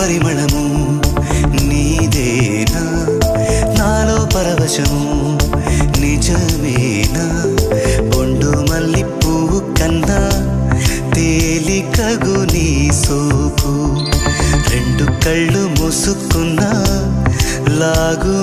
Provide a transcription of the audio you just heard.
పరిమళము నీదేనా నాలో పరవశము నిజమేనా బొండు మల్లి పువ్వు కన్నా తేలికగు నీ సోకు రెండు కళ్ళు మూసుకున్నా లాగు